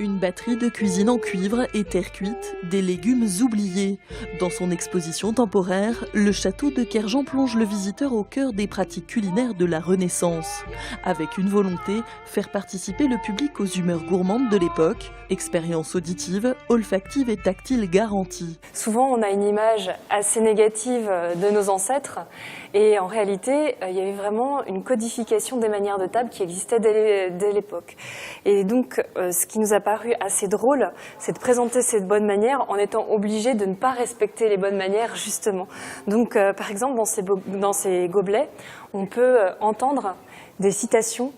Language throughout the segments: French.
Une batterie de cuisine en cuivre et terre cuite, des légumes oubliés. Dans son exposition temporaire, le château de Kerjan plonge le visiteur au cœur des pratiques culinaires de la Renaissance. Avec une volonté, faire participer le public aux humeurs gourmandes de l'époque, expérience auditive, olfactive et tactile garantie. Souvent, on a une image assez négative de nos ancêtres et en réalité, il y avait vraiment une codification des manières de table qui existait dès l'époque. Et donc, ce qui nous a paru assez drôle, c'est de présenter ces bonnes manières en étant obligé de ne pas respecter les bonnes manières, justement. Donc, par exemple, dans ces gobelets, on peut entendre des citations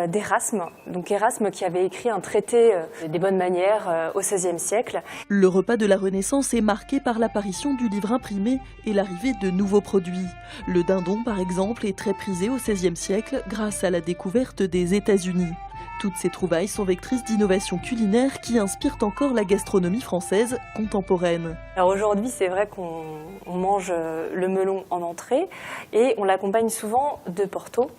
d'Érasme, donc Érasme qui avait écrit un traité des bonnes manières au XVIe siècle. Le repas de la Renaissance est marqué par l'apparition du livre imprimé et l'arrivée de nouveaux produits. Le dindon, par exemple, est très prisé au XVIe siècle grâce à la découverte des États-Unis. Toutes ces trouvailles sont vectrices d'innovations culinaires qui inspirent encore la gastronomie française contemporaine. Alors aujourd'hui, c'est vrai qu'on mange le melon en entrée et on l'accompagne souvent de Porto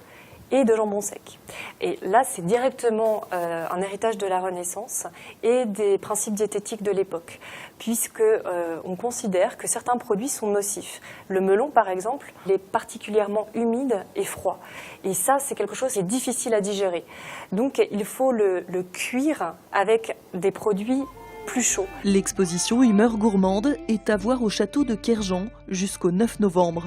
et de jambon sec. Et là, c'est directement un héritage de la Renaissance et des principes diététiques de l'époque, puisque on considère que certains produits sont nocifs. Le melon, par exemple, il est particulièrement humide et froid. Et ça, c'est quelque chose qui est difficile à digérer. Donc, il faut le cuire avec des produits plus chauds. L'exposition Humeur gourmande est à voir au château de Kerjan jusqu'au 9 novembre.